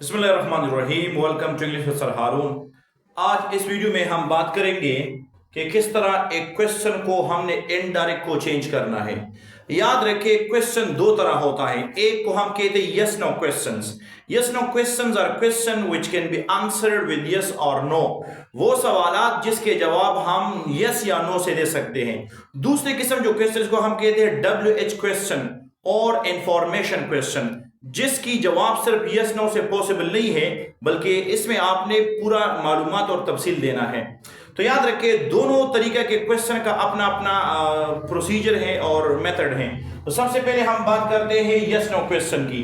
बिस्मिल्लाहिर्रहमानिर्रहीम। Welcome to English with sir Haroon. आज इस वीडियो में हम बात करेंगे कि किस तरह एक क्वेश्चन को हमने इनडायरेक्ट को चेंज करना है। याद रखिए क्वेश्चन दो तरह होता है। एक को हम कहते हैं yes no questions. Yes no questions are question which can be answered with yes और नो। वो सवालात जिसके जवाब हम यस या नो से दे सकते हैं। दूसरी किस्म जो क्वेश्चन को हम कहते हैं WH क्वेश्चन और इंफॉर्मेशन क्वेश्चन, जिसकी जवाब सिर्फ यस नो से पॉसिबल नहीं है बल्कि इसमें आपने पूरा मालूमात और तफसील देना है। तो याद रखिए दोनों तरीके के क्वेश्चन का अपना अपना प्रोसीजर है और मेथड है। तो सबसे पहले हम बात करते हैं यस नो क्वेश्चन की।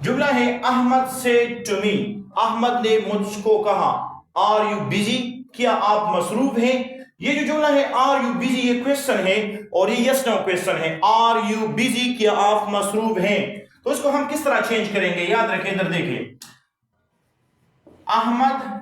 जुमला है अहमद से टू मी। अहमद ने मुझको कहा आर यू बिजी, क्या आप मसरूफ हैं। ये जो जुमला है आर यू बिजी ये क्वेश्चन है और ये यस नो क्वेश्चन है। आर यू बिजी, क्या आप मसरूफ हैं। तो इसको हम किस तरह चेंज करेंगे, याद रखें, इधर देखिए अहमद।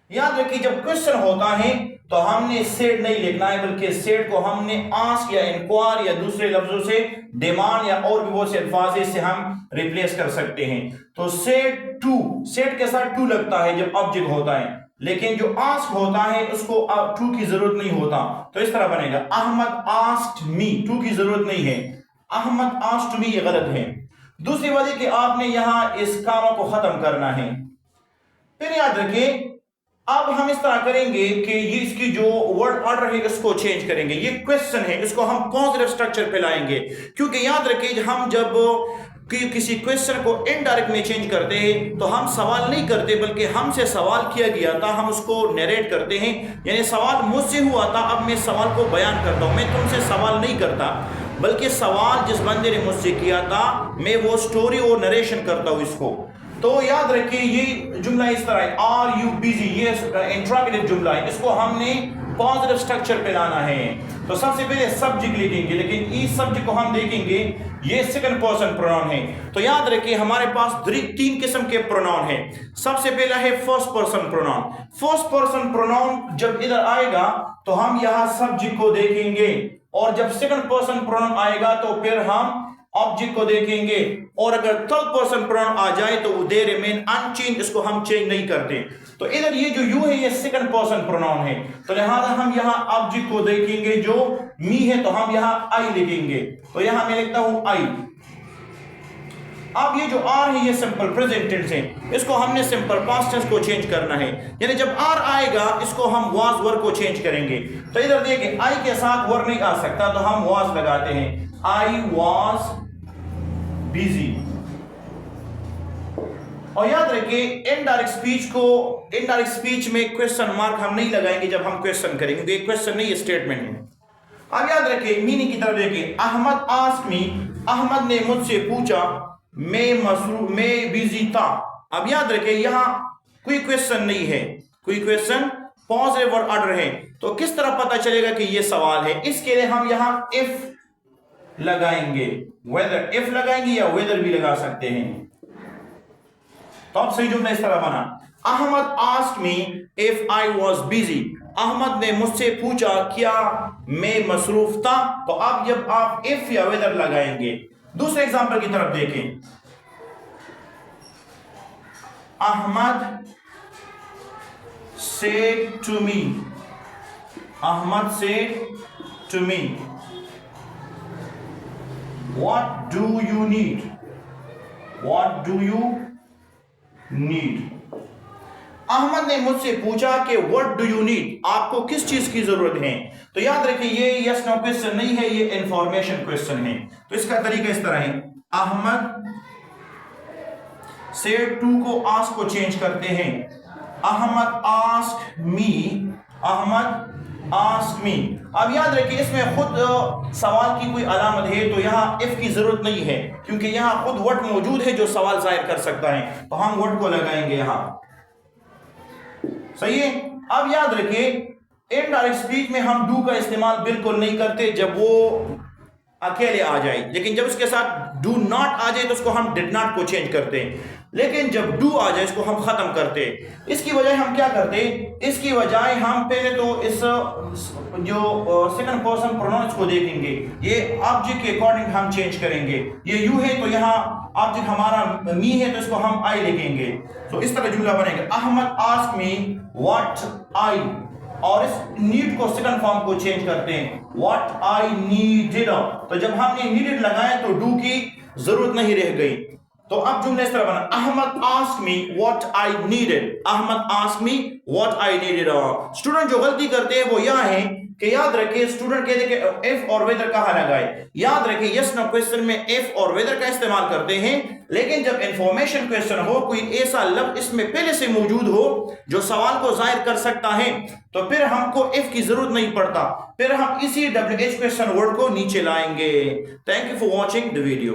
याद रखिए जब क्वेश्चन होता है तो हमने सेड नहीं लिखना है बल्कि सेड को हमने आस्क या इंक्वायर या दूसरे लफ्जों से डिमांड या और भी बहुत से अल्फाज से हम रिप्लेस कर सकते हैं। तो सेड टू, सेड के साथ टू लगता है जब ऑब्जेक्ट होता है, लेकिन जो आस्क होता है उसको टू की जरूरत नहीं होता। तो इस तरह बनेगा अहमद आस्क्ड मी, टू की जरूरत नहीं है। अहमद आस्क्ड मी ये गलत है। दूसरी वजह कि आपने यहां इस काम को खत्म करना है। फिर याद रखिए अब हम इस तरह करेंगे कि ये इसकी जो वर्ड ऑर्डर है इसको चेंज करेंगे। ये क्वेश्चन है, इसको हम पॉजिटिव स्ट्रक्चर पे लाएंगे, क्योंकि याद रखिए हम जब किसी क्वेश्चन को इनडायरेक्ट में चेंज करते हैं तो हम सवाल नहीं करते बल्कि हमसे सवाल किया गया था, हम उसको नरेट करते हैं। यानी सवाल मुझसे हुआ था, अब मैं सवाल को बयान करता हूं। मैं तुमसे सवाल नहीं करता बल्कि सवाल जिस बंदे ने मुझसे किया था मैं वो स्टोरी और नरेशन करता हूं इसको। तो याद रखिए ये जुमला इस तरह है आर यू बिजी, ये इंट्रोगेटिव जुमला है, इसको हमने पॉजिटिव स्ट्रक्चर पे लाना है। तो सबसे पहले सब्जेक्ट लिखेंगे, लेकिन इस सब्जेक्ट को हम देखेंगे ये सेकंड पर्सन प्रोनाउन है। तो याद रखिए हमारे पास तीन किस्म के प्रोनाउन है। सबसे पहला है first person pronoun. First person pronoun जब इधर आएगा तो हम यहां सब्जेक्ट को देखेंगे, और जब सेकंड पर्सन प्रोनाउन आएगा तो फिर हम ऑब्जेक्ट को देखेंगे, और अगर थर्ड पर्सन प्रोनाउन आ जाए तो दे रिमेन अनचेंज, इसको हम चेंज नहीं करते। तो इधर ये जो यू है ये सेकंड पर्सन प्रोनाउन है, तो लिहाजा हम यहाँ ऑब्जेक्ट को देखेंगे जो मी है, तो हम यहाँ आई लिखेंगे। तो यहाँ मैं लिखता हूं आई। अब ये जो आर है ये सिंपल प्रेजेंट टेंस है, इसको हमने सिंपल पास्ट टेंस को चेंज करना है। यानी जब आर आएगा इसको हम वाज वर्ब को चेंज करेंगे। तो इधर देखिए आई के साथ वर्ब नहीं आ सकता तो हम वाज लगाते हैं, आई वाज बिजी। और याद रखिए इनडायरेक्ट स्पीच को, इनडायरेक्ट स्पीच में क्वेश्चन मार्क हम नहीं लगाएंगे जब हम क्वेश्चन करेंगे, क्योंकि क्वेश्चन नहीं, ये स्टेटमेंट है। अब याद रखिए मीनिंग की तरफ देखिए अहमद आस्क्ड मी, अहमद ने मुझसे पूछा, मैं बिजी था। अब याद रखिए यहां कोई क्वेश्चन नहीं है, कोई क्वेश्चन पॉजिटिव और ऑर्डर है। तो किस तरह पता चलेगा कि ये सवाल है, इसके लिए हम यहां इफ लगाएंगे, वेदर इफ लगाएंगे या वेदर भी लगा सकते हैं। तो अब सही जुमला इस तरह बना Ahmad asked me if I was busy. Ahmad ने मुझसे पूछा क्या मैं मसरूफ था। तो अब जब आप इफ या वेदर लगाएंगे। दूसरे एग्जांपल की तरफ देखें, Ahmad said to me, Ahmad said to me, what do you need, what do you need। Ahmad ने मुझसे पूछा कि what do you need, आपको किस चीज की जरूरत है। तो याद रखिए ये यस नो क्वेश्चन नहीं है, ये इंफॉर्मेशन क्वेश्चन है। तो इसका तरीका इस तरह है, अहमद said to को आस्क को चेंज करते हैं, Ahmad ask me, Ahmad ask me. अब याद रखिए इसमें खुद सवाल की कोई अलामत है तो यहाँ इफ की जरूरत नहीं है, क्योंकि यहाँ खुद वर्ड मौजूद है जो सवाल जाहिर कर सकता है, तो हम वर्ड को लगाएंगे यहाँ। सही है। अब याद रखिए इनडायरेक्ट स्पीच में हम डू का इस्तेमाल बिल्कुल नहीं करते जब वो अकेले आ जाए, लेकिन जब उसके साथ डू नॉट आ जाए तो उसको हम डिड नॉट को चेंज करते हैं। لیکن جب ڈو آ جائے اس کو ہم ختم کرتے. اس کی وجہ ہم کیا کرتے, اس کی وجہ ہم پہلے تو اس جو سیکنڈ پرسن پروناؤنس کو دیکھیں گے, یہ آبجیکٹ کے اکارڈنگ ہم چینج کریں گے. یہ یو ہے تو یہاں آبجیکٹ ہمارا می ہے تو اس کو ہم آئی لکھیں گے. تو اس طرح جملہ بنے گا, Ahmed ask me what I, اور اس نیڈ کو سیکنڈ فارم کو چینج کرتے ہیں, واٹ آئی نیڈڈ. تو جب ہم نے نیڈڈ لگائے تو ڈو کی ضرورت نہیں رہ گئی. تو اب جملہ اس طرح بنا, Ahmad ask me what I needed, Ahmad ask me what I needed. Student جو غلطی کرتے ہیں وہ یہ ہے کہ یاد رکھیں اسٹوڈنٹ کہتے ہیں کہ ایف اور ویدر کہاں لگائے. یاد رکھیں یس نو کویسچن میں ایف اور ویدر کا استعمال کرتے ہیں, لیکن جب انفارمیشن کویسچن ہو, کوئی ایسا لفظ اس میں پہلے سے موجود ہو جو سوال کو ظاہر کر سکتا ہے, تو پھر ہم کو ایف کی ضرورت نہیں پڑتا, پھر ہم اسی WH کویسچن ورڈ کو نیچے لائیں گے. Thank you for watching the video.